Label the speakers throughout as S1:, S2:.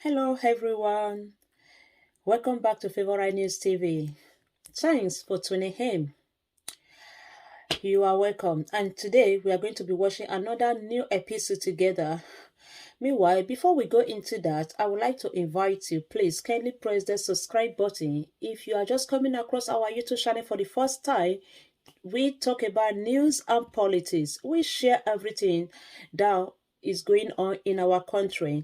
S1: Hello everyone, welcome back to Favorite News TV. Thanks for tuning in. You are welcome, and today we are going to be watching another new episode together. Meanwhile, before we go into that, I would like to invite you, please kindly press the subscribe button. If you are just coming across our YouTube channel for the first time, we talk about news and politics. We share everything that is going on in our country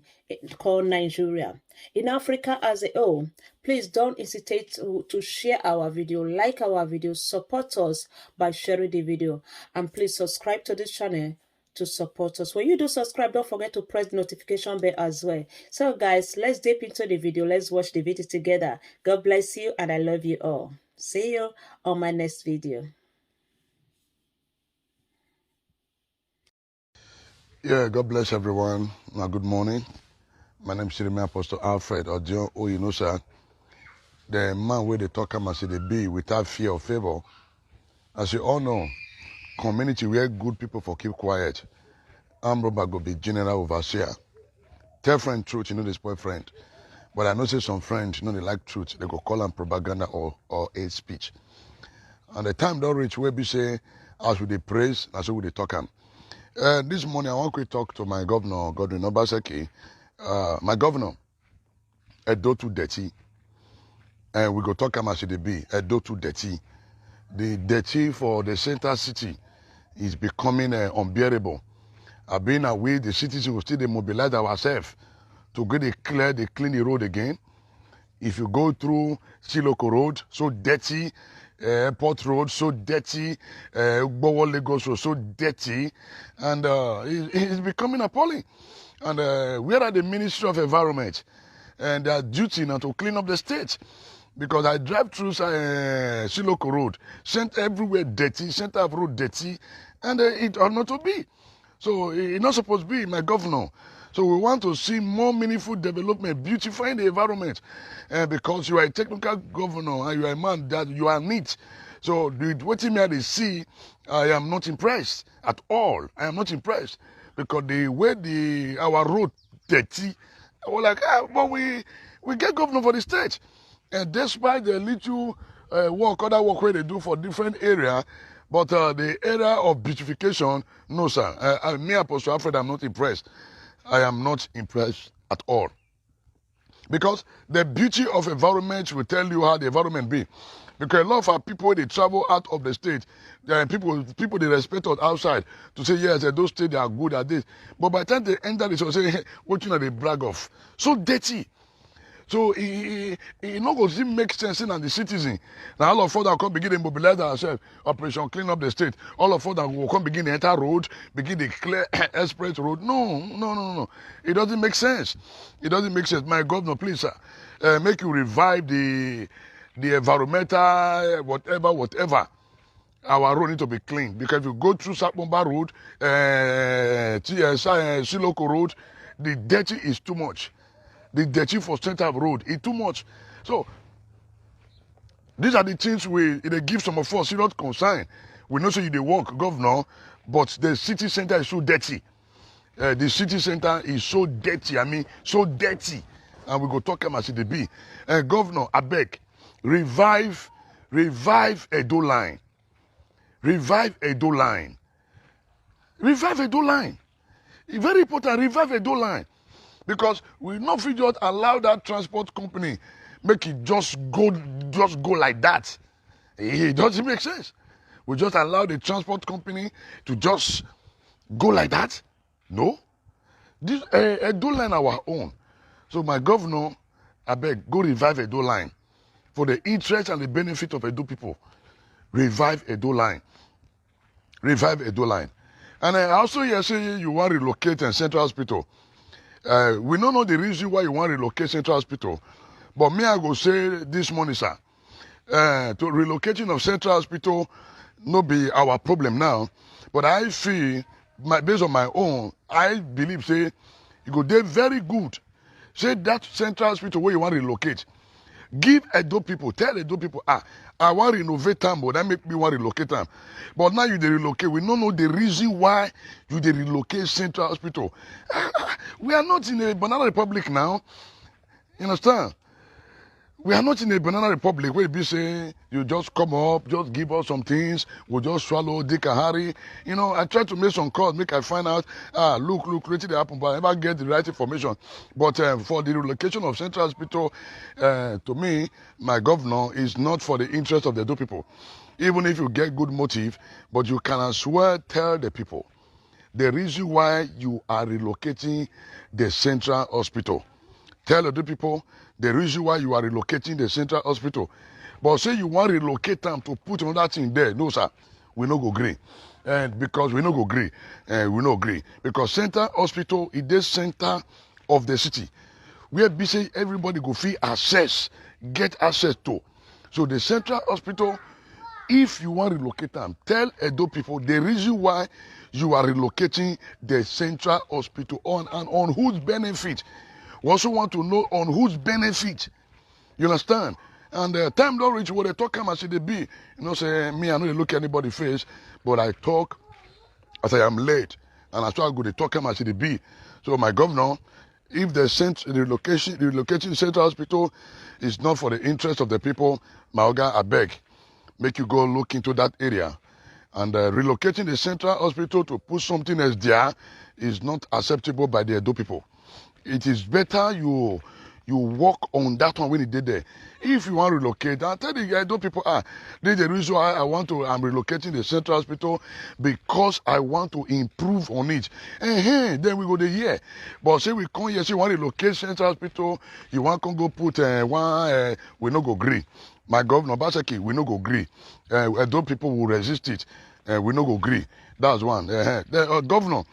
S1: called Nigeria. In Africa as a whole, please don't hesitate to share our video, like our video, support us by sharing the video, and please subscribe to this channel to support us. When you do subscribe, don't forget to press the notification bell as well. So guys, let's dip into the video. Let's watch the video together. God bless you and I love you all. See you on my next video.
S2: Yeah, God bless everyone. Now, good morning. My name is Sirimi Apostle Alfred Odion Oyinosa. The man where they talk about say they be without fear or favor. As you all know, community where good people for keep quiet. Robert go be general overseer. Tell friend truth, you know this boyfriend. But I know say some friends, you know they like truth. They go call them propaganda or hate speech. And the time don't reach where we say, as we they praise, that's what we they talk am. This morning, I want to talk to my governor, Godwin Obaseki. My governor, Edo too dirty. And we go talk about CDB, Edo too dirty. The dirty for the center city is becoming unbearable. Being away, the citizens will still mobilize ourselves to get clean the road again. If you go through Siloko Road, so dirty, Airport Road, so dirty, Gbowo Lagos Road, so dirty, and it's becoming appalling. And we are at the Ministry of Environment, and their duty now to clean up the state. Because I drive through Siloko Road, sent everywhere dirty, center of road dirty, and it ought not to be. So it's not supposed to be, my governor. So we want to see more meaningful development, beautifying the environment. Because you are a technical governor and you are a man that you are neat. So what me I see, I am not impressed at all. I am not impressed. Because the way our road dirty, I was like, but we get governor for the state. And despite the little other work where they do for different area, but the area of beautification, no sir. Me, Apostle Alfred, I'm not impressed. I am not impressed at all. Because the beauty of environment will tell you how the environment be. Because a lot of our people, they travel out of the state. People they respect us outside to say, yes, those states they are good at this. But by the time they enter this, they say, hey, what you know they brag of? So dirty. So it not going to make sense in the citizen. Now all of us that come begin to mobilize ourselves, operation clean up the state. All of us that will come begin to enter road, begin to clear express road. No. It doesn't make sense. It doesn't make sense. My governor, please, sir, make you revive the environmental whatever. Our road need to be clean because if you go through Sapomba Road, Siloko Road, the dirty is too much. The dirty for center of road is too much. So these are the things they give some of us serious concern. We know say they work, governor, but the city center is so dirty. The city center is so dirty. I mean, so dirty. And we go talk about CDB. Governor, abeg, revive Edo line. Revive Edo line. Revive Edo line. It's very important. Revive Edo line. Because we not just allow that transport company make it just go like that. It doesn't make sense. We just allow the transport company to just go like that. No. This Edo line our own. So my governor, I beg, go revive Edo line for the interest and the benefit of Edo people. Revive Edo line. Revive Edo line. And I also hear say you want to relocate in Central Hospital. We don't know the reason why you want to relocate Central Hospital. But me, I go say this morning, sir. To relocating of Central Hospital no be our problem now. But I feel, based on my own, I believe, say, you go there very good. Say that Central Hospital where you want to relocate. Give Edo people, tell Edo people, I want to renovate them, but that make me want to relocate them. But now you they relocate. We don't know the reason why you they relocate Central Hospital. We are not in a banana republic now. You understand? We are not in a banana republic where be say you just come up, just give us some things, we'll just swallow Dick and Harry. You know, I try to make some calls, make I find out, look, wetin dey happen, but I never get the right information. But for the relocation of Central Hospital, to me, my governor is not for the interest of the Edo people. Even if you get good motive, but you can as well tell the people the reason why you are relocating the Central Hospital. Tell the people the reason why you are relocating the Central Hospital. But say you want to relocate them to put another thing there. No, sir. We no go agree. And because we no go agree. We no agree. Because Central Hospital is the center of the city. Where be say everybody go feel access, get access to. So the Central Hospital, if you want to relocate them, tell Edo people the reason why you are relocating the Central Hospital on whose benefit. We also want to know on whose benefit. You understand? And time don't reach where they talk as they be. You know, say me, I know they look anybody face, but I talk as I am late. And I try to go to talk as they be. So my governor, if the relocation Central Hospital is not for the interest of the people, my oga, I beg, make you go look into that area. And relocating the Central Hospital to put something else there is not acceptable by the Edo people. It is better you work on that one when you did there. If you want to relocate, I'll tell the Edo people, this is the reason why I'm relocating the Central Hospital because I want to improve on it. And then we go the year. But say we come here, say you want to relocate Central Hospital, you want to go put one, we no go agree. My governor, Baseki, we no go agree. Edo people will resist it. We no go agree. That's one. Governor,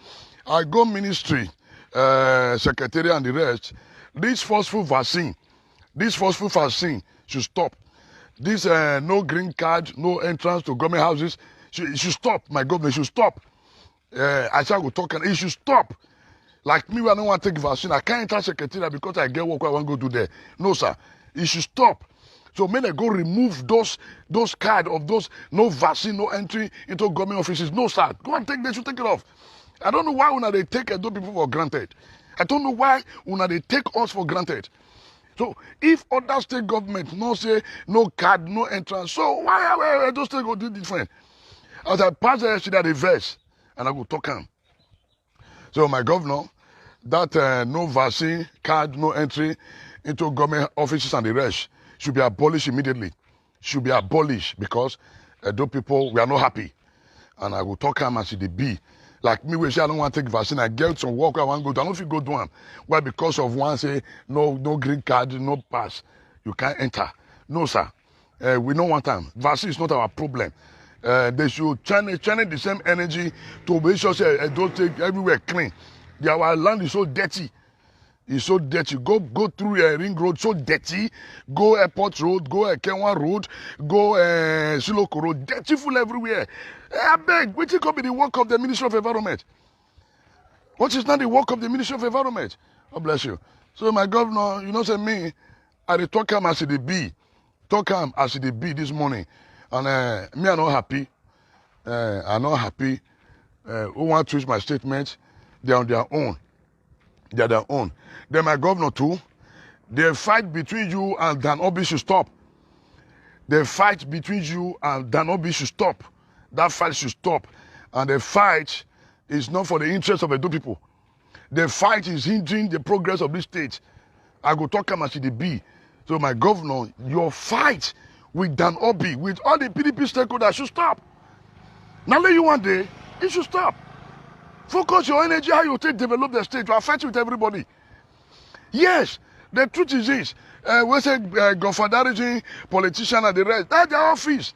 S2: I go ministry, secretary and the rest. This forceful vaccine should stop. This no green card, no entrance to government houses, it should stop. My governor, it should stop. I shall go talk and it should stop. Like me, I don't want to take vaccine. I can't enter secretariat because I get work I want to go do there. No, sir. It should stop. So may they go remove those cards of those no vaccine, no entry into government offices. No, sir. Go and take, they should take it off. I don't know why they take Edo people for granted. I don't know why they take us for granted. So if other state government no say no card, no entrance, so why Edo state go do different? As I pass the yesterday the verse, and I go talk am. So my governor, that no vaccine, card, no entry into government offices and the rest should be abolished immediately. Should be abolished because Edo people, we are not happy. And I will talk am as it be. Like me, we say I don't want to take vaccine. I get some work I want to go do. I don't fit go do them. Why? Because of one say no green card, no pass. You can't enter. No, sir. We don't want them. Vaccine is not our problem. They should channel the same energy to make sure say don't take everywhere clean. Our land is so dirty. It's so dirty. Go through a ring road, so dirty. Go airport road, go Kenwa road, go Siloko road, dirty full everywhere. I beg, which could be the work of the Ministry of Environment? What is not the work of the Ministry of Environment? God bless you. So my governor, you know, say me, I talk him as it be. Talk him as it be this morning. And me, I'm not happy. I'm not happy. Who want to twist my statement? They're on their own. They're their own. Then my governor too, the fight between you and Dan Obi should stop. The fight between you and Dan Obi should stop. That fight should stop. And the fight is not for the interest of Edo people. The fight is hindering the progress of this state. I go talk as it be. So my governor, your fight with Dan Obi, with all the PDP stakeholders should stop. Now let you one day, it should stop. Focus your energy how you take develop the state. You are fighting with everybody. Yes, the truth is this. We say Godfatherism, politician and the rest. That's their office.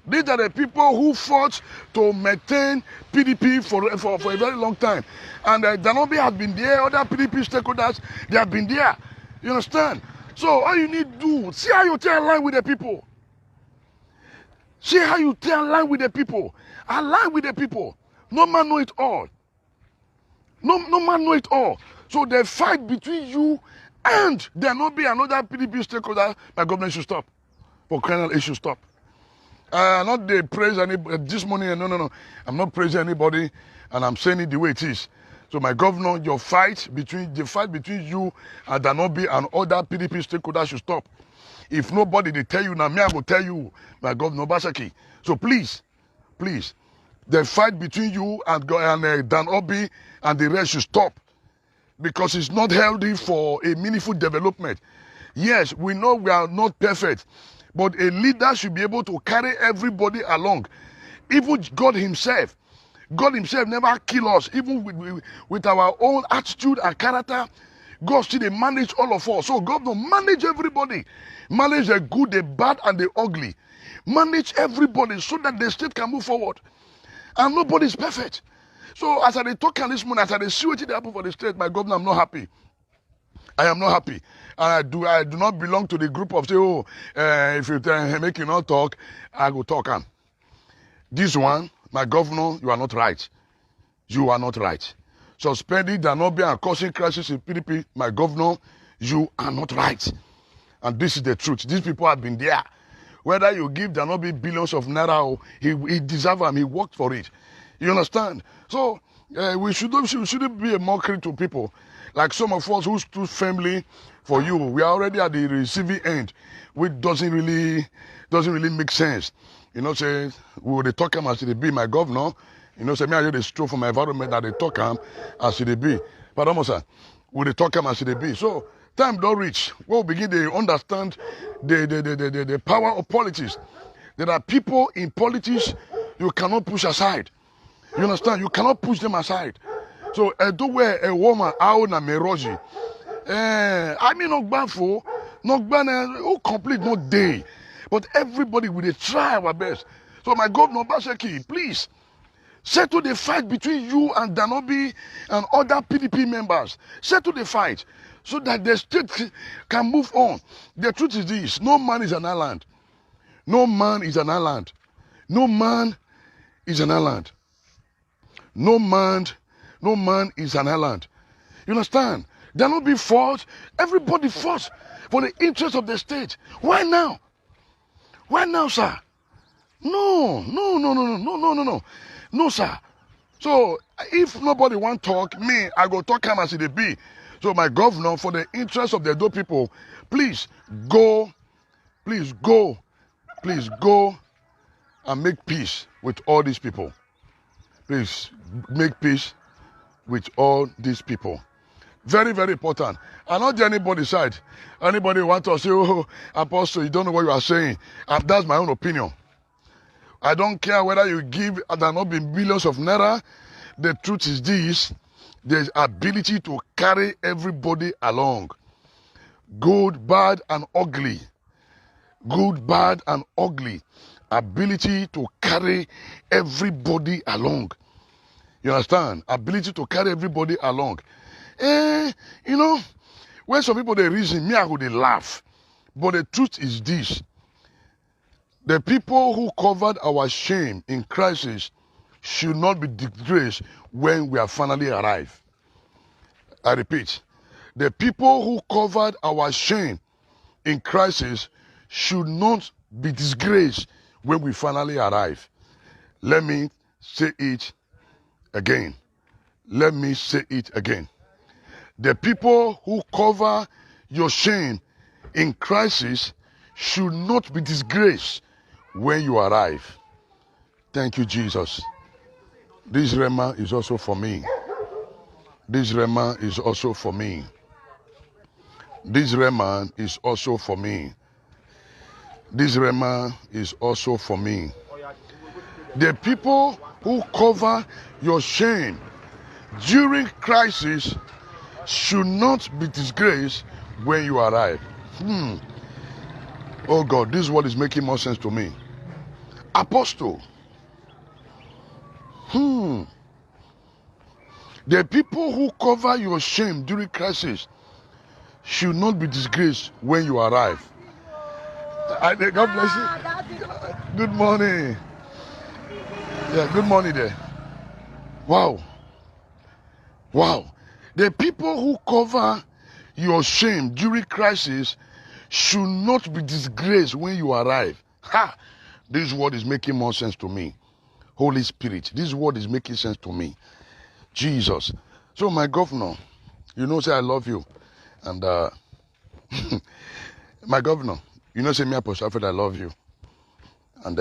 S2: These are the people who fought to maintain PDP for a very long time. And Dan Obi has been there. Other PDP stakeholders, they have been there. You understand? So all you need to do, see how you take align with the people. See how you take align with the people. Align with the people. No man know it all. No man know it all. So the fight between you and there not be another PDP stakeholder, my government should stop. For criminal, it should stop. Not they praise anybody this morning. No. I'm not praising anybody, and I'm saying it the way it is. So my governor, the fight between you and Danobi and other PDP stakeholders should stop. If nobody they tell you now, me I will tell you, my governor Obaseki. So please, the fight between you and Danobi and the rest should stop, because it's not healthy for a meaningful development. Yes, we know we are not perfect, but a leader should be able to carry everybody along. Even God himself never kill us. Even with our own attitude and character, God still manage all of us. So God will manage everybody. Manage the good, the bad, and the ugly. Manage everybody so that the state can move forward. And nobody is perfect. So as I talk on this morning, as I see what happen for the state, my governor, I'm not happy. I am not happy. And I do not belong to the group of say, if you make you not talk, I will talk. This one, my governor, you are not right. You are not right. Suspending Danobi and causing crisis in PDP, my governor, you are not right. And this is the truth. These people have been there. Whether you give Danobi billions of naira, he deserves them. He worked for it. You understand? So we shouldn't be a mockery to people. Like some of us who stood firmly for you, we are already at the receiving end, which doesn't really make sense. You know, say, we will talk him as they be my governor. You know, say, me I hear the stroke from my environment that they talk him as they be. But almost, we will talk him as they be. So, time don't reach. We'll begin to understand the power of politics. There are people in politics you cannot push aside. You understand? You cannot push them aside. So, do where a woman out na meroji. I mean, not bad for, not bad, complete, not day. But everybody will try our best. So my governor Obaseki, please settle the fight between you and Danobi and other PDP members. Settle the fight so that the state can move on. The truth is this: no man is an island. No man is an island. No man is an island. No man is an island. You understand? Danobi fought. Everybody fought for the interest of the state. Why now? Why now, sir? No, sir. So if nobody want talk, me, I go talk him as it be. So my governor, for the interest of the Edo people, please go and make peace with all these people. Please make peace with all these people. Very, very important. And not anybody's side. Anybody want to say, oh, Apostle, you don't know what you are saying. And that's my own opinion. I don't care whether you give, there not be billions of naira. The truth is this: there's ability to carry everybody along. Good, bad, and ugly. Good, bad, and ugly. Ability to carry everybody along. You understand? Ability to carry everybody along. You know, when some people they reason, me I go they laugh. But the truth is this: the people who covered our shame in crisis should not be disgraced when we have finally arrived. I repeat, the people who covered our shame in crisis should not be disgraced when we finally arrive. Let me say it again. Let me say it again. The people who cover your shame in crisis should not be disgraced when you arrive. Thank you, Jesus. This rema is also for me. This rema is also for me. This rema is also for me. This rema is also for me. The people who cover your shame during crisis should not be disgraced when you arrive. Oh God, this word is making more sense to me. Apostle. The people who cover your shame during crisis should not be disgraced when you arrive. God bless you. Good morning. Yeah, good morning there. Wow. The people who cover your shame during crisis should not be disgraced when you arrive. This word is making more sense to me. Holy Spirit, this word is making sense to me. Jesus. So my governor, you know say I love you. And my governor, you know say me Apostle Alfred, I love you. And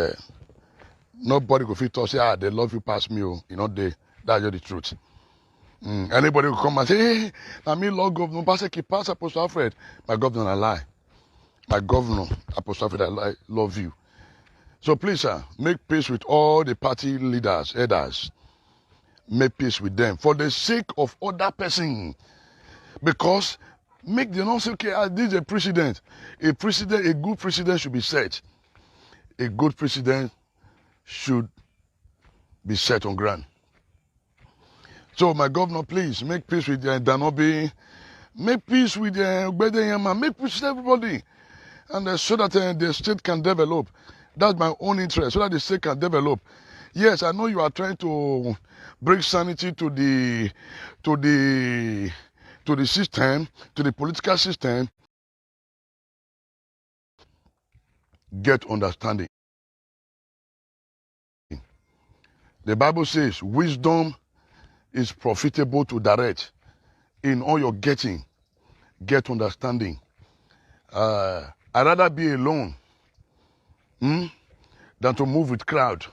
S2: nobody go fit talk say they love you past me. You know that's just the truth. Anybody will come and say, hey, I mean Lord Governor, Pastor Apostle Alfred. My governor, I lie. My governor, Apostle Alfred, I love you. So please, sir, make peace with all the party leaders, elders. Make peace with them for the sake of other person. Because make them not say, okay, this is a precedent. A good precedent should be set. A good precedent should be set on ground. So my governor, please make peace with Danobi, make peace with Gbedeyama, make peace with everybody, and so that the state can develop. That's my own interest, so that the state can develop. Yes, I know you are trying to bring sanity to the system, to the political system. Get understanding. The Bible says wisdom is profitable to direct. In all your getting, get understanding. I'd rather be alone than to move with crowd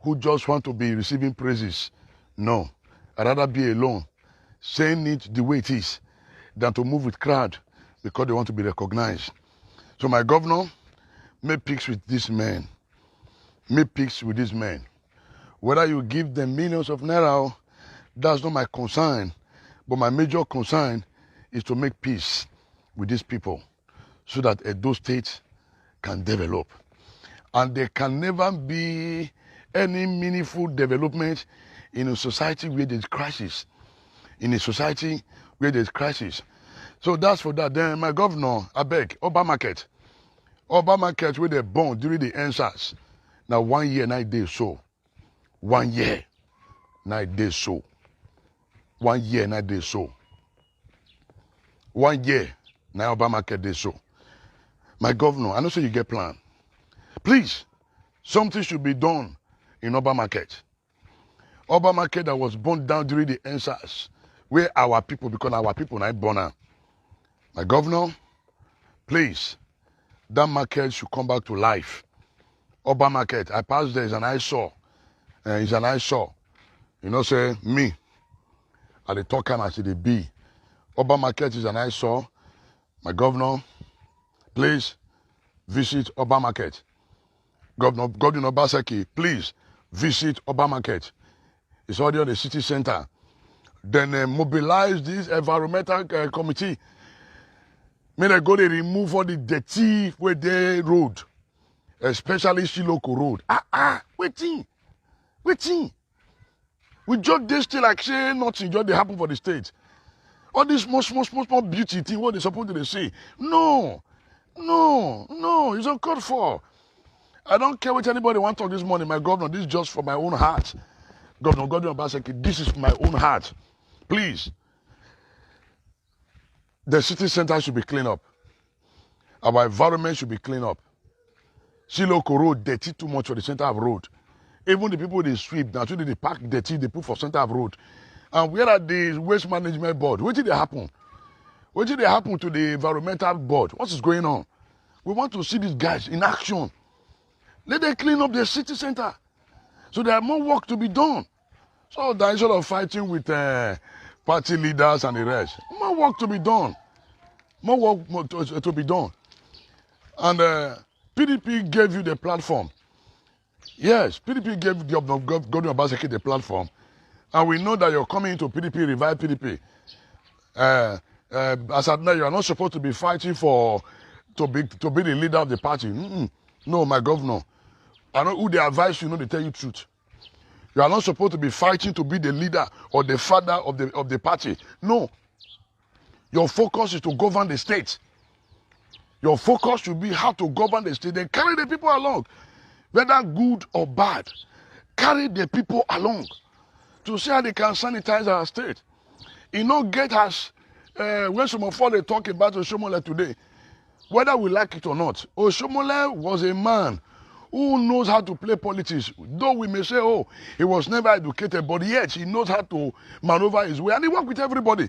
S2: who just want to be receiving praises. No, I'd rather be alone, saying it the way it is, than to move with crowd because they want to be recognized. So my governor, make peace with these men. Make peace with these men. Whether you give them millions of naira, that's not my concern. But my major concern is to make peace with these people so that Edo State can develop. And there can never be any meaningful development in a society where there's crisis. In a society where there's crisis. So that's for that. Then my governor, I beg, Oba Market where they born during the EndSARS. Now 1 year, 9 days so. 1 year, 9 days so. 1 year, 9 days so. 1 year, now Oba Market days so. My governor, I know say you get plan. Please, something should be done in Oba Market. Oba Market that was burned down during the EndSARS, where our people, because our people are born now. My governor, please, that market should come back to life. Oba Market, I passed there, it's an eyesore. It's an eyesore. You know, say, me, at the talk and I see the B. Oba Market is an eyesore. My governor, please visit Oba Market. Governor Obaseki, please visit Oba Market. It's already on the city center. Then mobilize this environmental committee. May they go to remove all the dirty where they road, especially Shiloko Road. Waiting. We just this thing like say nothing just they happen for the state. All this small beauty thing, what they supposed to say. No, it's uncalled for. I don't care what anybody want to talk this morning, my governor. This is just for my own heart. Governor Obaseki, this is my own heart. Please. The city center should be cleaned up. Our environment should be cleaned up. Shiloko Road, dirty too much for the center of road. Even the people they sweep, now they pack dirty, they put for center of road. And where are the waste management board? What did they happen? What did they happen to the environmental board? What is going on? We want to see these guys in action. Let them clean up the city center. So there are more work to be done. So that instead of fighting with party leaders and the rest, more work to be done. More work to be done. And PDP gave you the platform. Yes, PDP gave Governor Obaseki the platform. And we know that you're coming into PDP, revive PDP. As at now, you are not supposed to be fighting to be the leader of the party. No, my governor. I know who they advise you, they tell you the truth. You are not supposed to be fighting to be the leader or the father of the party. No. Your focus is to govern the state. Your focus should be how to govern the state. Then carry the people along. Whether good or bad. Carry the people along. To see how they can sanitize our state. You know, get us, when some of us they talk about Oshomole today, whether we like it or not, Oshomole was a man who knows how to play politics. Though we may say, oh, he was never educated, but yet he knows how to maneuver his way. And he worked with everybody.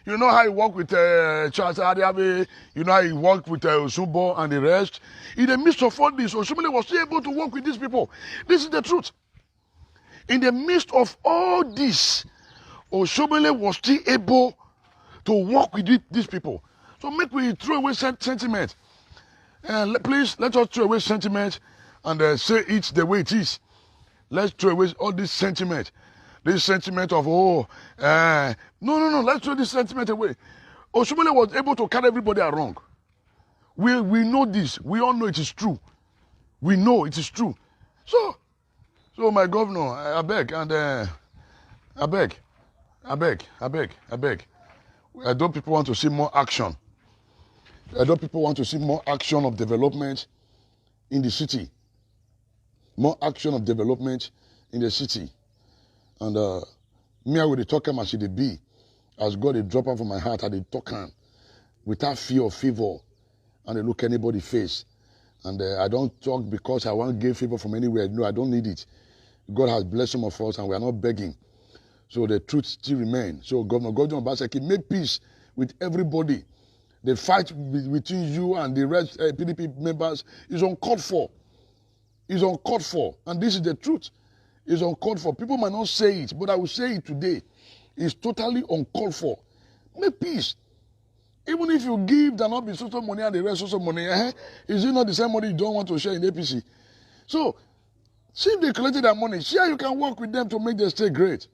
S2: You know how he worked with Charles Adiabe, you know how he worked with Osumbo and the rest. In the midst of all this, Oshomole was still able to work with these people. This is the truth. In the midst of all this, Oshomole was still able to work with these people. So make we throw away sentiment. Please, let us throw away sentiment and say it the way it is. Let's throw away all this sentiment. This sentiment of, no, let's throw this sentiment away. Oshomole was able to carry everybody along. We know this. We all know it is true. We know it is true. So my governor, I beg. I don't people want to see more action. I don't people want to see more action of development in the city. More action of development in the city. And me, I will talk as it be. As God, they drop out from my heart, I they talk without fear or favor. And they look anybody face. And I don't talk because I want to give favor from anywhere. No, I don't need it. God has blessed some of us and we are not begging. So the truth still remains. So Governor Gordon Obaseki, make peace with everybody. The fight between you and the rest PDP members is uncalled for. It's uncalled for. And this is the truth. It's uncalled for. People might not say it, but I will say it today. It's totally uncalled for. Make peace. Even if you give the not be social money and the rest social money, is it not the same money you don't want to share in APC? So, see if they collected that money. See how you can work with them to make the state great.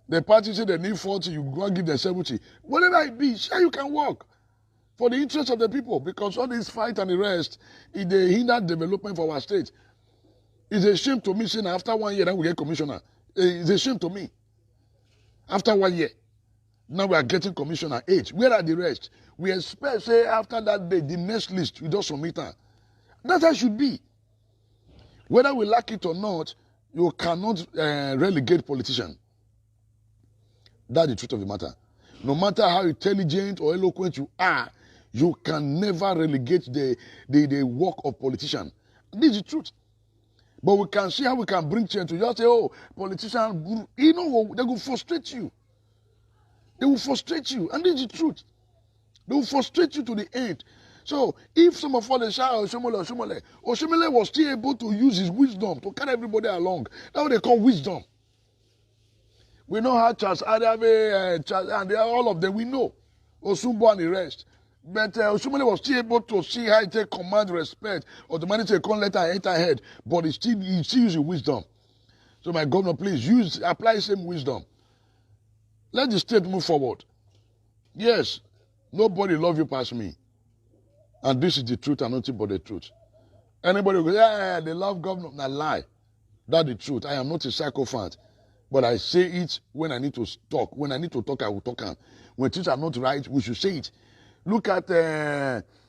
S2: The party say they need 40, you go and give them 70. Whatever it be, see how you can work for the interest of the people. Because all this fight and the rest, it they hinder development for our state. It's a shame to me saying after 1 year, then we get commissioner. It's a shame to me. After 1 year, now we are getting commissioner 8. Where are the rest? We expect, say, after that day, the next list, we just submit her. That's how it should be. Whether we like it or not, you cannot relegate politicians. That's the truth of the matter. No matter how intelligent or eloquent you are, you can never relegate the work of politician. This is the truth. But we can see how we can bring change to just say, oh, politicians, you know, they will frustrate you. They will frustrate you. And this is the truth. They will frustrate you to the end. So, if some of us shout Oshomole was still able to use his wisdom to carry everybody along. That's what they call wisdom. We know how Charles Adabe, and all of them, we know. Osumbo and the rest. But Oshomole was still able to see how he take command, respect, or the manager can't let her enter head, but he still uses wisdom. So my governor, please apply the same wisdom. Let the state move forward. Yes, nobody love you past me. And this is the truth and nothing but the truth. Anybody will go, yeah, they love governor. Nah, lie. That's the truth. I am not a sycophant. But I say it when I need to talk. When I need to talk, I will talk. When things are not right, we should say it. Look at,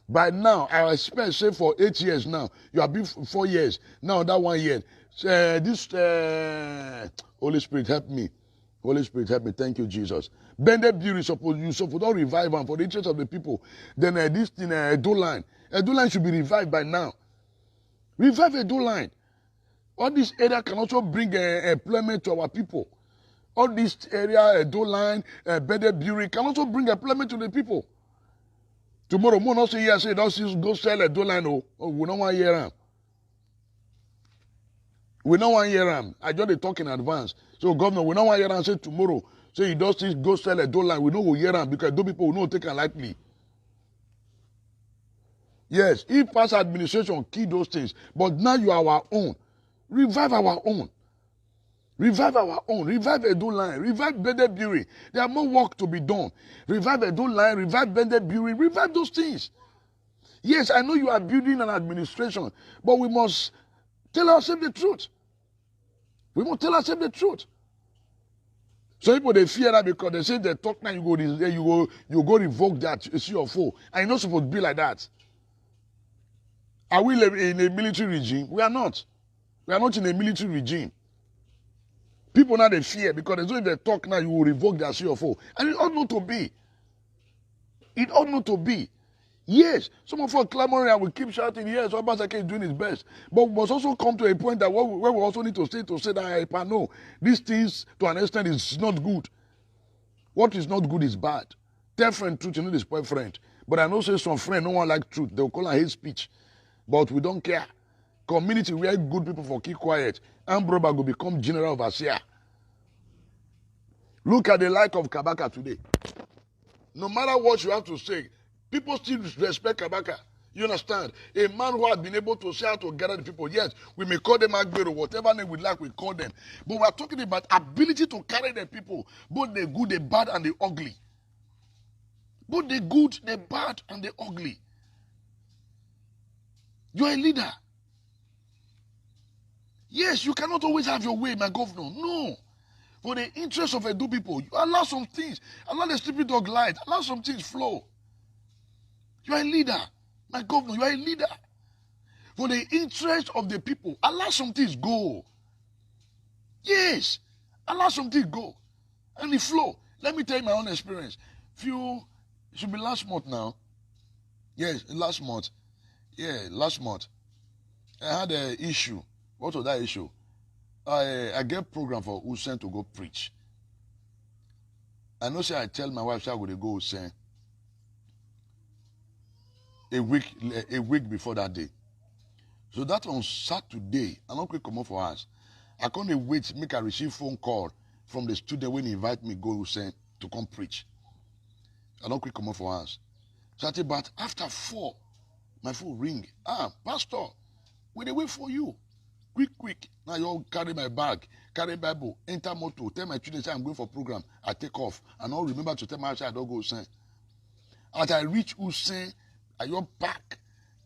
S2: by now, I expect, say for 8 years now, you have been 4 years, now that 1 year. Holy Spirit, help me. Holy Spirit, help me. Thank you, Jesus. Bended beauty, you suppose not revive them for the interest of the people. Then this thing, Edo line should be revived by now. Revive Edo line. All this area can also bring employment to our people. All this area, Edo line, Bended beauty, can also bring employment to the people. Tomorrow, more not say yes, say don't go sell Edo line. Oh, we don't want to hear them. We don't want to hear them. I just talk in advance. So, governor, we don't want to hear them say tomorrow. Say you don't go sell Edo line. We don't go hear them because those people will not take it lightly. Yes, if past administration key those things, but now you are our own. Revive our own. Revive our own. Revive Edo line. Revive Bended beauty. There are more work to be done. Revive Edo line. Revive Bended beauty. Revive those things. Yes, I know you are building an administration, but we must tell ourselves the truth. We must tell ourselves the truth. Some people, they fear that because they say they talk now, you go revoke that CFO. And you're not supposed to be like that. Are we in a military regime? We are not. We are not in a military regime. People now, they fear because as soon as they talk now, you will revoke their CFO. And it ought not to be. It ought not to be. Yes, some of us clamoring and we keep shouting, yes, Obaseki is doing his best. But we must also come to a point that where we also need to say that, no, these things to an extent is not good. What is not good is bad. Tell friend truth, you know this boyfriend. But I know say some friend no one like truth. They'll call her hate speech. But we don't care. Community where good people for keep quiet. And Broba will become general overseer. Look at the like of Kabaka today. No matter what you have to say, people still respect Kabaka. You understand? A man who has been able to say how to gather the people. Yes, we may call them Agbero, whatever name we like, we call them. But we are talking about ability to carry the people, both the good, the bad, and the ugly. Both the good, the bad, and the ugly. You are a leader. Yes, you cannot always have your way, my governor. No. For the interest of Edo people, you allow some things. Allow the stupid dog light. Allow some things flow. You are a leader. My governor, you are a leader. For the interest of the people, allow some things go. Yes. Allow some things go. And the flow. Let me tell you my own experience. It should be last month now. Yes, last month. Yeah, last month. I had an issue. What was that issue? I get program for Usain to go preach. I know say I tell my wife say I go to go Usain a week before that day. So that on Saturday, I don't quick come up for us. I can't wait make I receive phone call from the student when he invite me go Usain to come preach. I don't quick come up for us. So I say, but after 4, my phone ring. Pastor, we dey wait for you. Quick. Now you all carry my bag, carry Bible, enter motor, tell my children say I'm going for program. I take off. And I'll remember to tell my child I don't go Usain. As I reach Usain, I all back.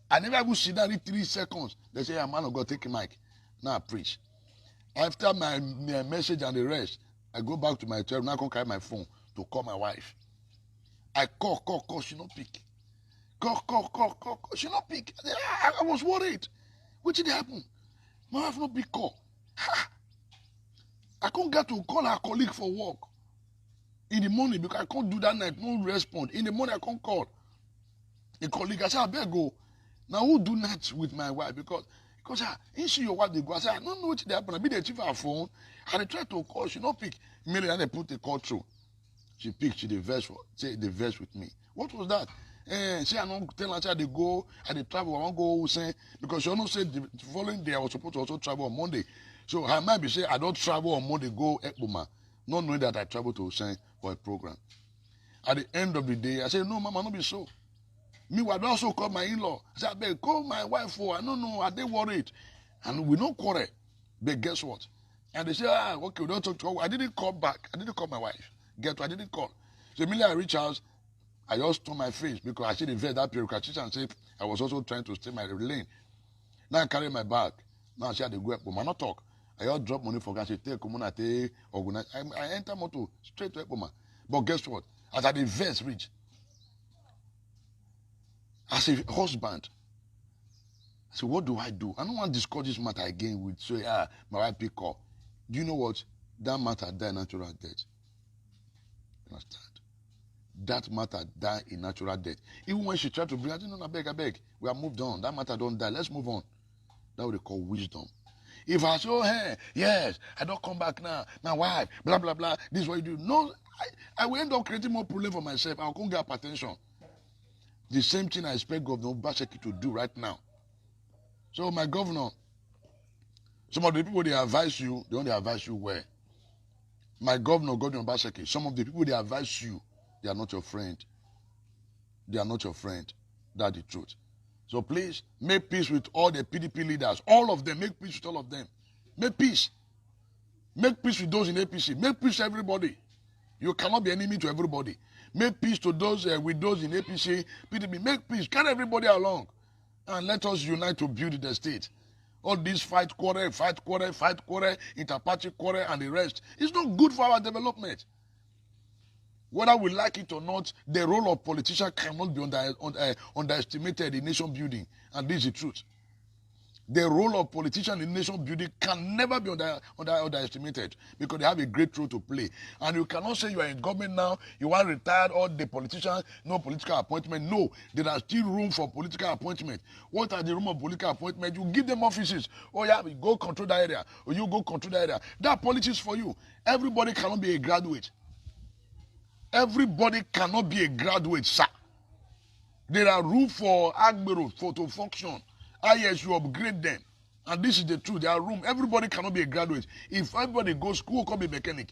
S2: I never even sit down in 3 seconds. They say, man of God, take a mic. Now I preach. After my message and the rest, I go back to my chair. Now I can carry my phone to call my wife. I call, she not pick. Call, she not pick. I was worried. What did happen? My wife not big call. I can't get to call her colleague for work in the morning because I can't do that night. No respond. In the morning, I can't call the colleague. I said, I better go. Now, who do that with my wife? Because he see your wife, they go. I said, I don't know what happened. I be the chief her phone. And I try to call. She not pick. Immediately, and I put the call through. She picked. She the verse with me. What was that? Say I don't tell her they go and they travel. I won't go say because she almost said the following day I was supposed to also travel on Monday. So I might be say I don't travel on Monday, go Ekpoma, not knowing that I travel to Usain for a program. At the end of the day, I said, no, Mama, not be so. Meanwhile, I also call my in-law. I said, I beg, call my wife for. I don't know, are they worried? And we don't quarrel. But guess what? And they say, okay, we don't talk to her. I didn't call back. I didn't call my wife. Get what? I didn't call. So immediately I reach out. I just turn my face because I see the vet that period and say I was also trying to stay my lane. Now I carry my bag. Now I say I go up, but I not talk. I just drop money for gas. Take community organize. I enter motor straight to Ekpoma. But guess what? As I the vet reach, as a husband, I say, what do? I don't want to discuss this matter again with say my wife pick up. Do you know what? That matter die natural death. You understand? That matter die in natural death. Even when she tried to bring, I didn't know, I beg. We have moved on. That matter don't die. Let's move on. That's what they call wisdom. If I say, oh, hey, yes, I don't come back now. My wife, blah, blah, blah. This is what you do. No, I will end up creating more problem for myself. I can't get hypertension. The same thing I expect Governor Obaseki to do right now. So, my governor, some of the people they advise you, they only advise you where? My governor, Governor Obaseki, some of the people they advise you, they are not your friend. They are not your friend. That's the truth. So please, make peace with all the PDP leaders. All of them. Make peace with all of them. Make peace. Make peace with those in APC. Make peace with everybody. You cannot be enemy to everybody. Make peace to those with those in APC, PDP. Make peace. Carry everybody along. And let us unite to build the state. All these fight quarrel, inter-party quarrel, and the rest. It's not good for our development. Whether we like it or not, the role of politicians cannot be underestimated in nation building. And this is the truth. The role of politicians in nation building can never be underestimated because they have a great role to play. And you cannot say you are in government now, you want retired all the politicians, no political appointment. No, there are still room for political appointment. What are the room of political appointment? You give them offices. Oh yeah, you go control that area, or you go control that area. There are politics for you. Everybody cannot be a graduate. Everybody cannot be a graduate, sir. There are room for Agbero to function. Yes, you upgrade them. And this is the truth. There are room. Everybody cannot be a graduate. If everybody goes school, can be mechanic.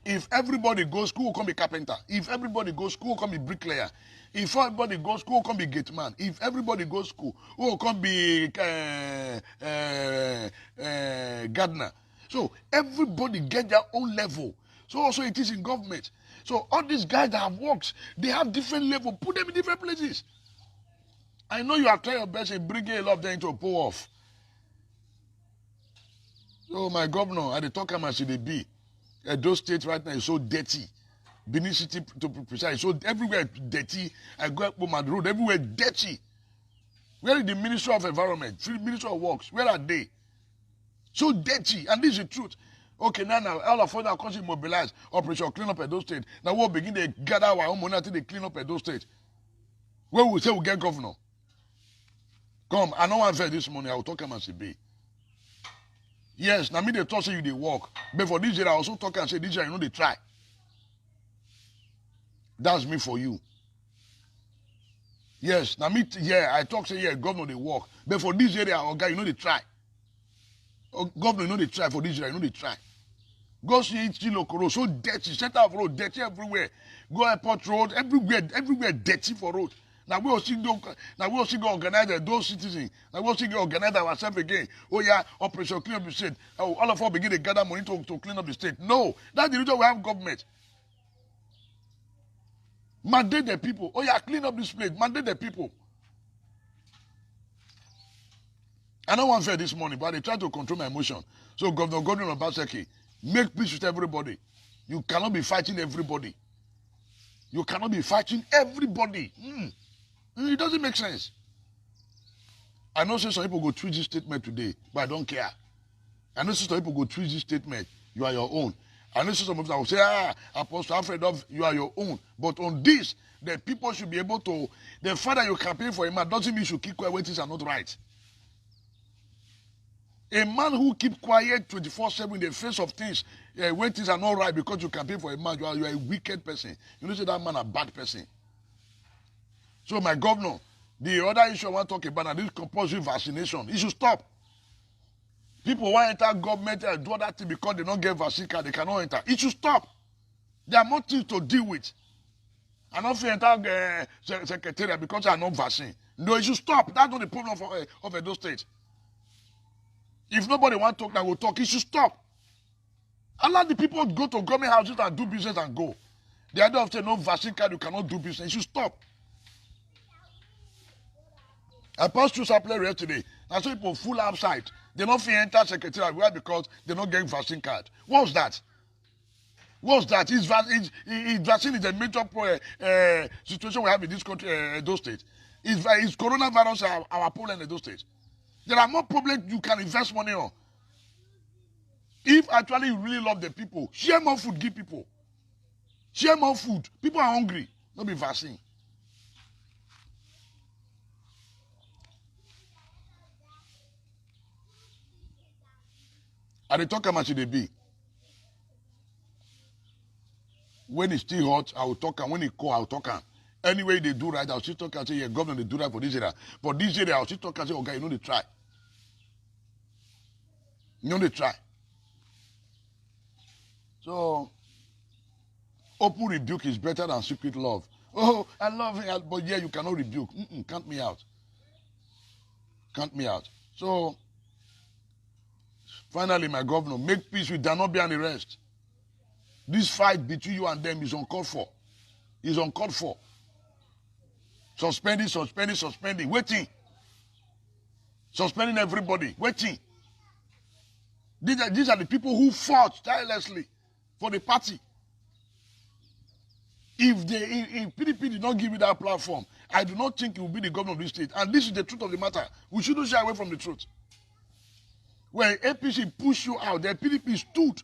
S2: If everybody goes school, can be carpenter. If everybody goes school, can be bricklayer. If everybody goes school, can be gate man. If everybody goes school, can be gardener. So everybody get their own level. So also it is in government. So all these guys that have worked, they have different level. Put them in different places. I know you are trying your best in bringing a lot of them into a pull off. So my governor, at the talk I'm as they be, those states right now is so dirty. Benin City, to be precise, so everywhere dirty. I go up on the road, everywhere dirty. Where is the Ministry of Environment, Ministry of Works? Where are they? So dirty, and this is the truth. Okay, now all of us are constantly mobilized. Operation Clean Up Edo State. Now we'll begin to gather our own money until they clean up Edo State. Where we say we get governor. Come, I know one fair this morning. I will talk about CB. Yes, now me they talk say you they work. But for this year, I also talk and say this year, you know they try. That's me for you. Yes, now me I talk say yeah, governor they work. But for this area, okay, you know they try. Oh, governor, you know they try for this area, you know they try. Go see Chilokoro, so dirty, center of road, dirty everywhere. Go airport road, everywhere dirty for road. Now we also go organize those citizens. Now we also go organize ourselves again. Oh yeah, Operation Clean Up the State. Oh, all of us begin to gather money to clean up the state. No, that's the reason we have government. Mandate the people. Oh yeah, clean up this place. Mandate the people. I know one fair this morning, but they try to control my emotion. So Governor Godwin Obaseki, make peace with everybody. You cannot be fighting everybody. You cannot be fighting everybody. It doesn't make sense. I know some people go tweet this statement today, but I don't care. I know some people go tweet this statement. You are your own. I know some people will say, Apostle Alfred, you are your own. But on this, the people should be able to, the fact that you campaign for a man doesn't mean you should keep quiet when things are not right. A man who keep quiet 24/7 in the face of things, when things are not right because you campaign for a man, you are a wicked person. You know, say that man a bad person. So my governor, the other issue I want to talk about is this compulsory vaccination. It should stop. People want to enter government and do that thing because they don't get vaccine card, they cannot enter. It should stop. There are more things to deal with. I don't feel enter secretariat because I are not vaccine. No, it should stop. That's not the problem of Edo State. If nobody want to talk, now we'll talk. It should stop. Allow the people to go to government houses and do business and go. The idea of saying no vaccine card, you cannot do business. It should stop. I passed through Sapler yesterday. I saw people full outside. They don't feel enter secretariat. Why? Because they don't get vaccine card. What's that? What's that? Vaccine is a major situation we have in this country, Edo State. Is coronavirus our problem in Edo State? There are more problems you can invest money on. If actually you really love the people, share more food, give people. Share more food. People are hungry. Not be vaccine. I dey talk how much it be. When it's still hot, I will talk, and when it cold, I will talk. Anyway, they do right, I'll still talk and say, yeah, government, they do right for this area. For this area, I'll still talk and say, okay, you know they try. You know they try. So, open rebuke is better than secret love. Oh, I love him, but yeah, you cannot rebuke. Count me out. Count me out. So, finally, my governor, make peace with there not be any rest. This fight between you and them is uncalled for. It's uncalled for. Suspending. Waiting. Suspending everybody. Waiting. These are the people who fought tirelessly for the party. If PDP did not give you that platform, I do not think he will be the governor of this state. And this is the truth of the matter. We shouldn't shy away from the truth. When APC pushed you out, the PDP stood.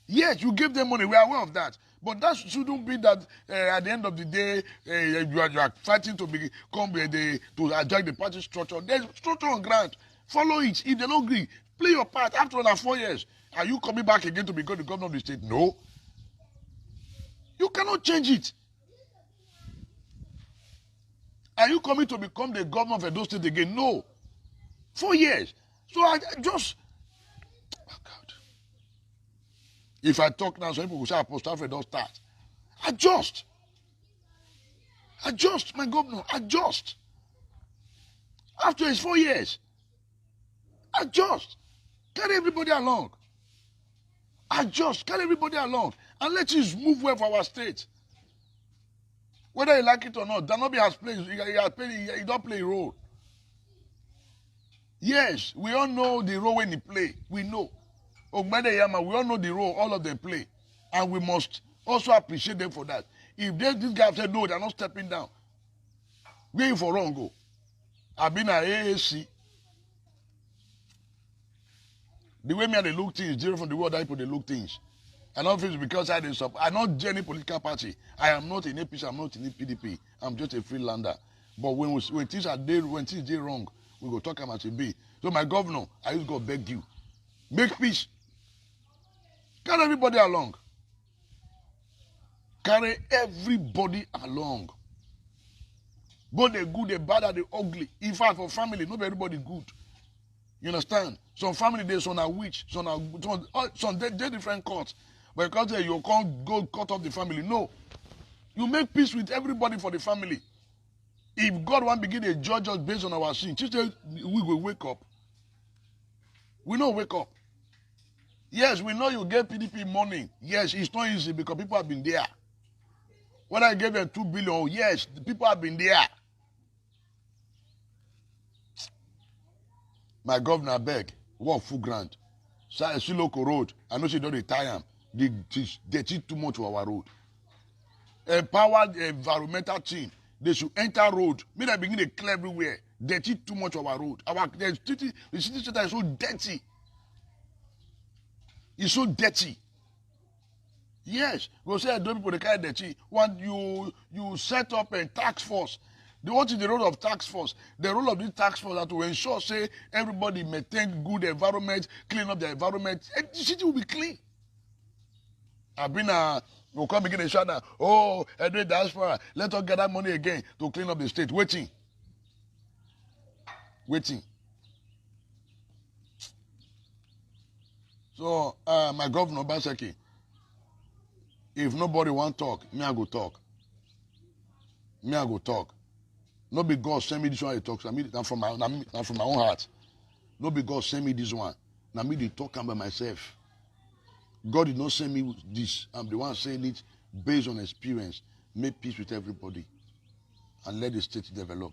S2: Yes, you gave them money. We are aware of that. But that shouldn't be that at the end of the day, you are fighting to become to adjust the party structure. There's structure on ground. Follow it. If they don't agree, play your part. After all, 4 years, are you coming back again to become the governor of the state? No. You cannot change it. Are you coming to become the governor of Edo State again? No. 4 years. So I just... Oh, God. If I talk now, some people will say Apostle Alfred don't start. Adjust. Adjust, my governor. Adjust. After his 4 years. Adjust. Carry everybody along. Adjust. Carry everybody along. And let us move well for our state. Whether you like it or not, Danobi has played. He don't play a role. Yes, we all know the role when he play. We know. Ogbede Yama, we all know the role all of them play. And we must also appreciate them for that. If this guy said, no, they're not stepping down, where you for wrong go? I've been at AAC. The way me and they look things is different from the way other people they look things. I don't feel it's because I'm not any political party. I am not in APC, I'm not in PDP. I'm just a freelander. But when things are there, when things are wrong, we go talk about it be. So my governor, I just go beg you. Make peace. Carry everybody along. Carry everybody along. Both the good, the bad, and the ugly. In fact, for family, not everybody good. You understand? Some family, there's some are witch, some they're different cuts. But because you can't go cut off the family. No. You make peace with everybody for the family. If God won't begin to judge us based on our sins, we will wake up. We know wake up. Yes, we know you get PDP money. Yes, it's not easy because people have been there. When I gave them 2 billion, yes, the people have been there. My governor beg, work full grant. See local road. I know she don't retire. They teach too much for our road. Empowered environmental team. They should enter road. May they begin to clear everywhere. They teach too much of our road. The city center is so dirty. It's so dirty. Yes. Go say those people they carry dirty. When you set up a task force. What is the role of task force? The role of this task force is to ensure, say, everybody maintain good environment, clean up the environment, and the city will be clean. I've been we'll come begin to shout now, oh, Edo diaspora, let us get that money again to clean up the state. Waiting. So, my governor, Baseki, if nobody want talk, me I go talk. No be God send me this one to talk. I'm from my own heart. No be God send me this one. Now me they talk by myself. God did not send me this. I'm the one saying it based on experience. Make peace with everybody. And let the state develop.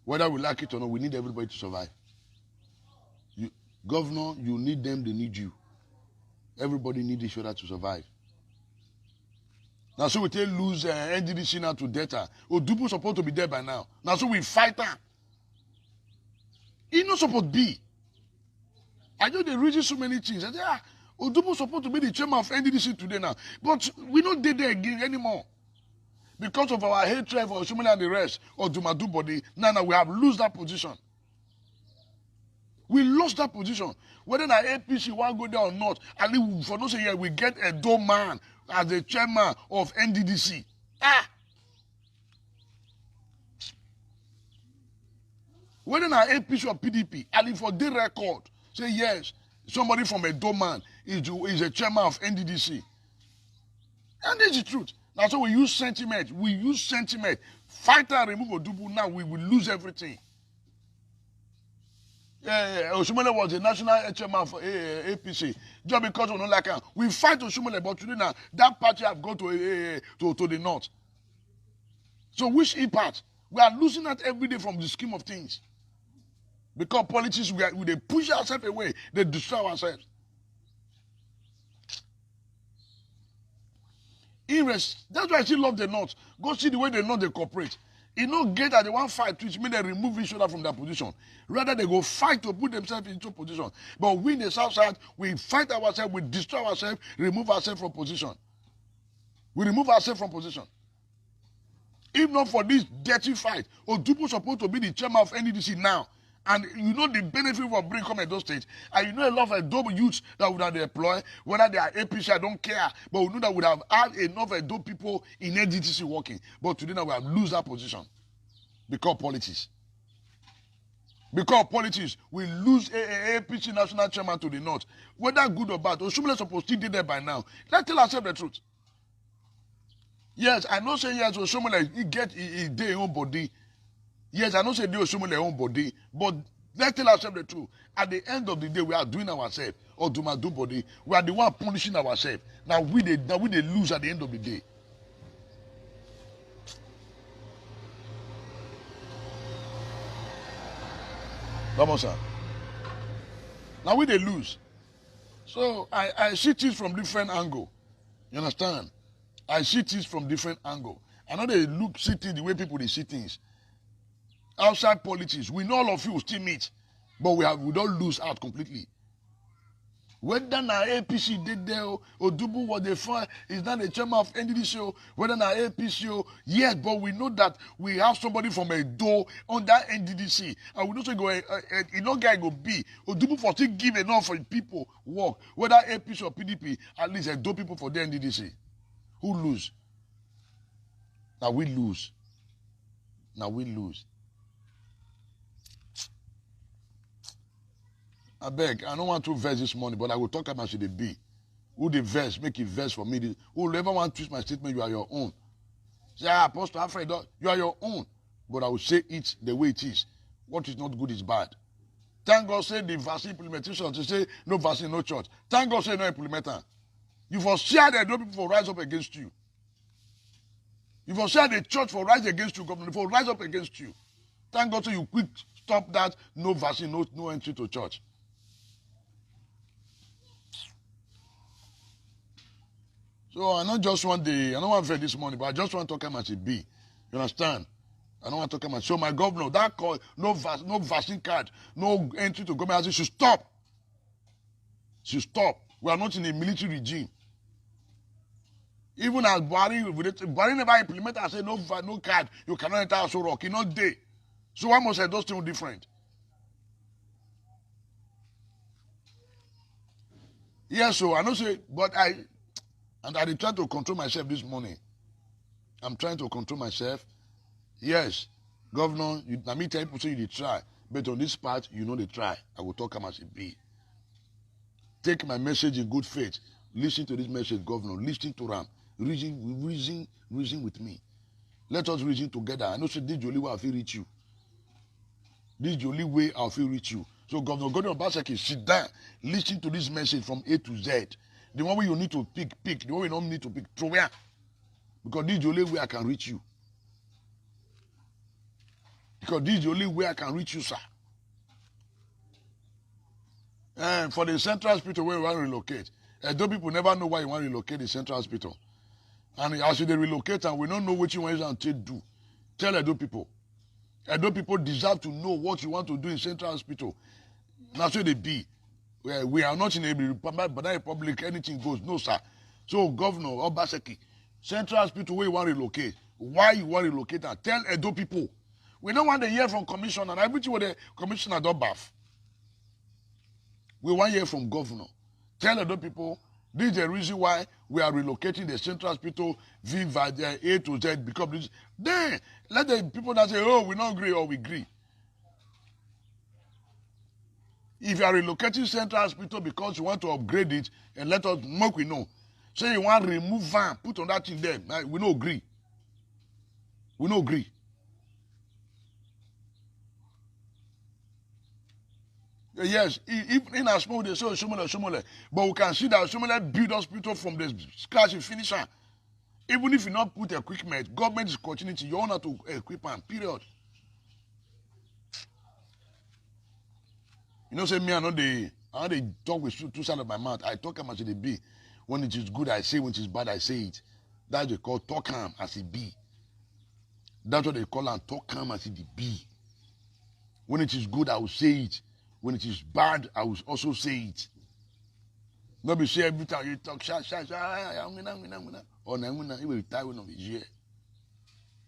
S2: Whether we like it or not, we need everybody to survive. Governor, you need them, they need you. Everybody needs each other to survive. Now, so we tell lose NDDC now to data. Odubu supposed to be there by now. Now, so we fight her. He not supposed to be. I know they reason so many things. I say, Odubu supposed to be the chairman of NDDC today now. But we not there again anymore. Because of our hatred for Oshimele and the rest of Dumadu body, now we have lost that position. We lost that position. Whether our APC want to go there or not, and for no say we get a Edo man as the chairman of NDDC. Whether our APC or PDP, and if for the record, say yes, somebody from Edo man is a chairman of NDDC. And this is the truth. Now, so we use sentiment. Fight and remove Odubu. Now we will lose everything. Oshimele was the national chairman for APC. Just because we don't like him. We fight Oshimele, but today now, that party have gone to the north. So which impact? We are losing that every day from the scheme of things. Because politics, they push ourselves away. They destroy ourselves. That's why I still love the North. Go see the way the North they cooperate. It no get that they want fight, which means they remove each other from their position. Rather, they go fight to put themselves into position. But we in the south side, we fight ourselves, we destroy ourselves, remove ourselves from position. We remove ourselves from position. If not for this dirty fight, Odubu supposed to be the chairman of NDDC now. And you know the benefit of bring come at those states. And you know a lot of double youths that would have deployed, whether they are APC, I don't care. But we know that we would have had enough dope people in NDDC working. But today now we have lose that position. Because politics. Because politics, we lose APC national chairman to the north. Whether good or bad, Oshomole supposed to be there by now. Let's tell ourselves the truth. Yes, I know say yes, Oshomole, he get his own body. Yes, I know say they Oshomole their own body, but let's tell ourselves the truth. At the end of the day, we are doing ourselves, or do my do body. We are the one punishing ourselves. Now we they lose at the end of the day. Vamos, sir. Now we they lose. So I see things from different angle. You understand? I see things from different angle. I know they see things the way people they see things. Outside politics, we know all of you will still meet, but we don't lose out completely. Whether na APC did there, Odubu was the fund, is not the chairman of NDDC, whether na APC, yes, but we know that we have somebody from Edo on that NDDC, and we know say no guy go be Odubu for still give enough for people work, whether APC or PDP, at least Edo people for the NDDC. Who lose? Now we lose. Now we lose. I beg, I don't want to verse this morning, but I will talk about the be. Who the verse, make it verse for me. Whoever want to twist my statement, you are your own. Say, Apostle Alfred, you are your own. But I will say it the way it is. What is not good is bad. Thank God say the vaccine implementation, to say no vaccine, no church. Thank God say no implementer. You for share the people for rise up against you. You for share the church for rise against you, government for rise up against you. Thank God say you quick stop that, no vaccine, no entry to church. So I don't just want I don't want to say this morning, but I just want to talk about it be. You understand? I don't want to talk about it. So my governor, that call, no vaccine card, no entry to government, should stop. Should stop. We are not in a military regime. Even as Buhari never implemented and say no card, you cannot enter Aso Rock. It's not there. So why must I those things different? Yes, so I don't say, but I try to control myself this morning. I'm trying to control myself. Yes, Governor, let me tell people say you try, but on this part, you know they try. I will talk as it be. Take my message in good faith. Listen to this message, Governor. Listen to them. Reason with me. Let us reason together. I know say this is the only way I feel reach you. This is the only way I feel reach you. So Governor Godwin Obaseki, sit down. Listen to this message from A to Z. The one where you need to pick. The one we don't need to pick, throw where. Because this is the only way I can reach you. Because this is the only way I can reach you, sir. And for the central hospital where we want to relocate, those people never know why you want to relocate the central hospital. And as they relocate and we don't know what you want to do, tell Edo people. Edo people deserve to know what you want to do in central hospital. That's where they be. We are not in a republic, anything goes. No, sir. So, Governor Obaseki, central hospital where you want to relocate, why you want to relocate and tell Edo people. We don't want to hear from commissioner and everything with the commissioner don't baff. We want to hear from governor. Tell Edo people, this is the reason why we are relocating the central hospital Viva A to Z because this. Then let the people that say, oh, we don't agree or we agree. If you are relocating central hospital because you want to upgrade it and let us make we know. Say you want to remove van, put on that thing there. We don't agree. We don't agree. Yes, if in a small they say Oshomole, but we can see that Oshomole build hospital from the scratch and finish. Even if you not put equipment, government is continuing to you want to equip them, period. You know, say me, I know they talk with two sides of my mouth. I talk as it be. When it is good, I say. When it is bad, I say it. That's what they call talk as it be. That's what they call and talk calm as it be. When it is good, I will say it. When it is bad, I will also say it. Not be say every time you talk, or you will retire one of his year.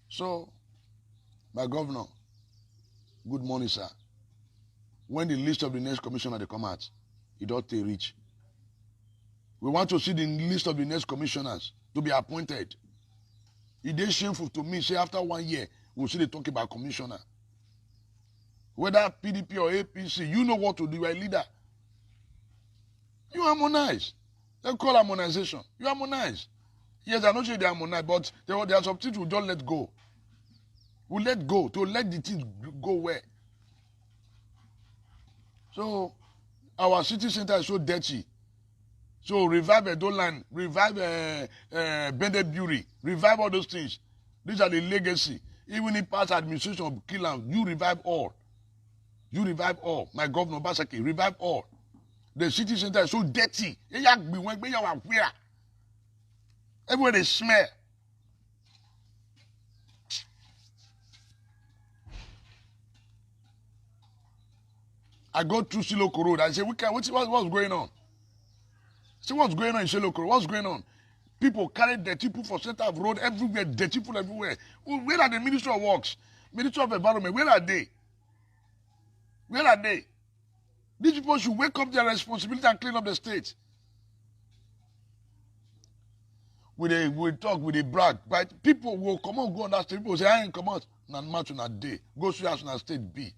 S2: So, my governor, good morning, sir. When the list of the next commissioner they come out, it ought to reach. We want to see the list of the next commissioners to be appointed. It is shameful to me, say after 1 year, we'll see they talk about commissioner. Whether PDP or APC, you know what to do, you're a leader. You harmonize. They call harmonization. You harmonize. Yes, I'm not sure they harmonize, but there are some things we don't let go. We let go to let the things go where. So, our city center is so dirty. So, revive Edoland, revive Bended Beauty, revive all those things. These are the legacy. Even if past administration of kill, you revive all. You revive all. My governor, Basaki, revive all. The city center is so dirty. Everywhere they smell. I go through Siloko Road. I say, what's going on? See what's going on in Siloko Road? What's going on? People carry dirty people for center of road everywhere, dirty people everywhere. Where are the Ministry of Works? Ministry of Environment, where are they? Where are they? These people should wake up their responsibility and clean up the state. We talk, we brag, but people will come out, go on that state. People say, I ain't come out. Not much on that day. Go to us on that state B.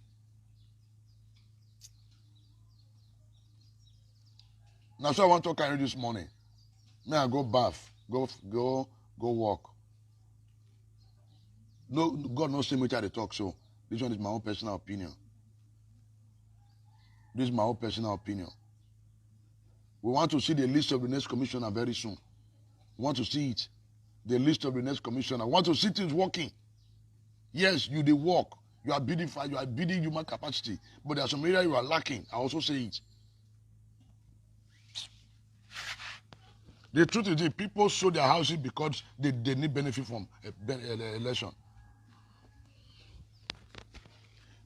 S2: Now, so I want to carry this morning. May I go bath, go walk. No, God knows me how they talk. So this one is my own personal opinion. This is my own personal opinion. We want to see the list of the next commissioner very soon. We want to see it. The list of the next commissioner. We want to see things working. Yes, you did work. You are beautified. You are building human capacity. But there are some areas you are lacking. I also say it. The truth is that people sold their houses because they need benefit from election.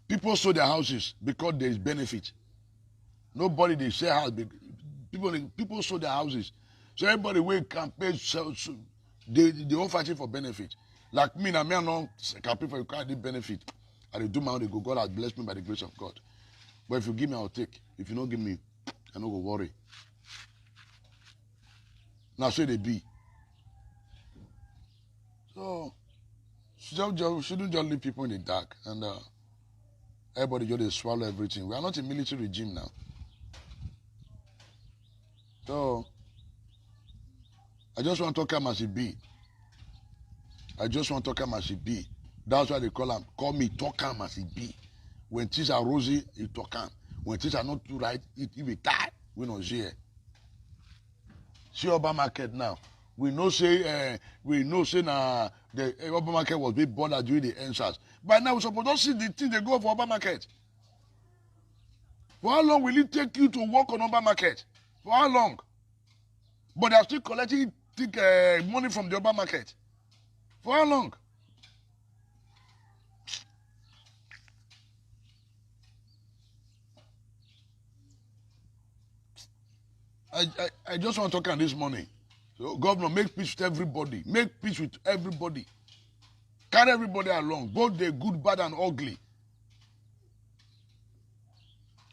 S2: People sold their houses because there is benefit. Nobody they sell house. People sold their houses. So everybody will campaign. They all fighting for benefit. Like me, I'm not campaign for the benefit. I do my own. They go. God has blessed me by the grace of God. But if you give me, I'll take. If you don't give me, I don't go worry. Now so they be. So shouldn't just leave people in the dark and everybody just swallow everything. We are not a military regime now. So I just want to talk as it be. I just want to talk as it be. That's why they call me talk as it be. When things are rosy, you talk. When things are not too right, it will die. We not here. See Obama market now. We know say the Obama market was being bothered during the NSAS. By now we supposed to see the thing they go for Obama market. For how long will it take you to work on Obama market? For how long? But they are still collecting money from the Obama market. For how long? I just want to talk on this morning. So, Governor, make peace with everybody. Make peace with everybody. Carry everybody along, both the good, bad, and ugly.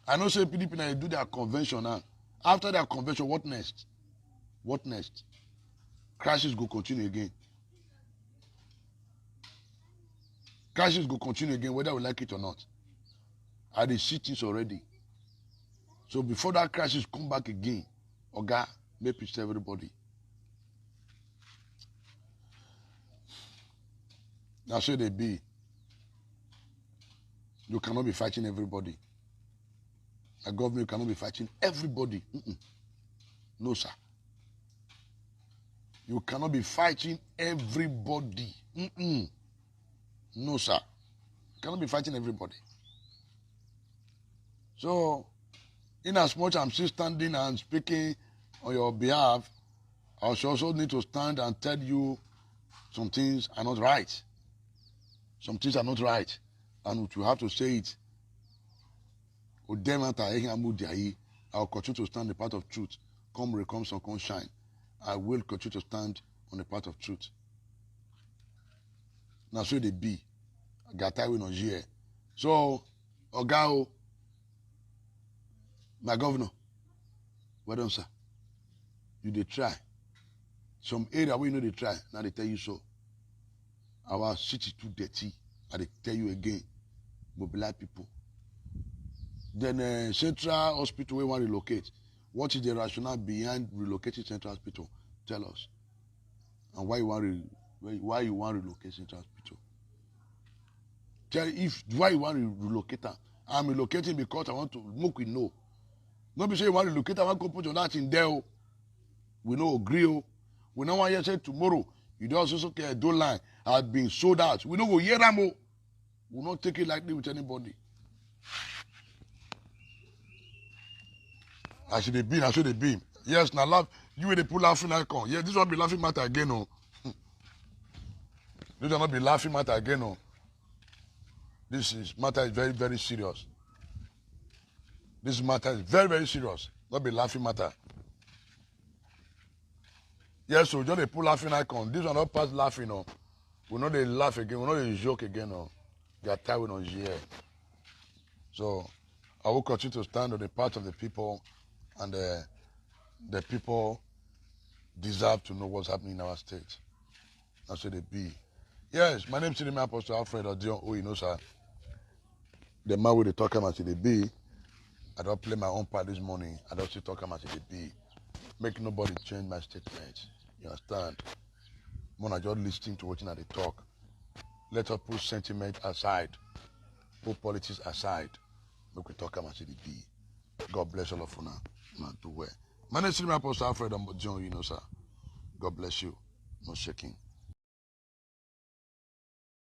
S2: I know say PDP now do their convention now. After their convention, what next? What next? Crisis go continue again. Crisis go continue again, whether we like it or not. I dey see things already. So before that crisis come back again, Oga, make peace to everybody. That's where they be. You cannot be fighting everybody. A government cannot be fighting everybody. No, sir. You cannot be fighting everybody. No, sir. You cannot be fighting everybody. So, in as much I'm still standing and speaking on your behalf, I also need to stand and tell you some things are not right. some things are not right, and you have to say it. I'll continue to stand the path of truth. Come rain, come sun, come shine. I will continue to stand on the path of truth. Now, so they be. I got time on here. So, Ogao, my governor, well done, sir. You dey try. Some area where you know they try, now they tell you so. Our city too dirty, and they tell you again. Mobilize people. Then Central Hospital we want to relocate. What is the rationale behind relocating Central Hospital? Tell us. And why you want to relocate Central Hospital? Why you want to relocate her? I'm relocating because I want to make we know. Not be say you want to relocate, I want to put your that in there. We no agree. We don't want to say tomorrow. You don't also care don't line has been sold out. We don't go hear them. We will not take it lightly with anybody. I should be, I should be. Yes, now laugh. You will pull laughing icon. Yes, this will be laughing matter again. Oh. This will not be laughing matter again. Oh. Matter is very, very serious. This matter is very, very serious. Not be laughing matter. Yes, so just pull laughing icon. This will not pass laughing. Oh. We know they laugh again. We know they joke again. Oh. They are tired on here. So I will continue to stand on the part of the people. And the people deserve to know what's happening in our state. That's what they be. Yes, my name is Senior Apostle Alfred Odion Oyinosa. The man with the talk about they be. I don't play my own part this morning. I don't still talk about they be. Make nobody change my statement. You understand? When I just listening to what they talk. Let us put sentiment aside. Put politics aside. Make we talk about they be. God bless all of you now. Not to wear. My name is Senior Apostle Alfred Odion Oyinosa. God bless you. No shaking.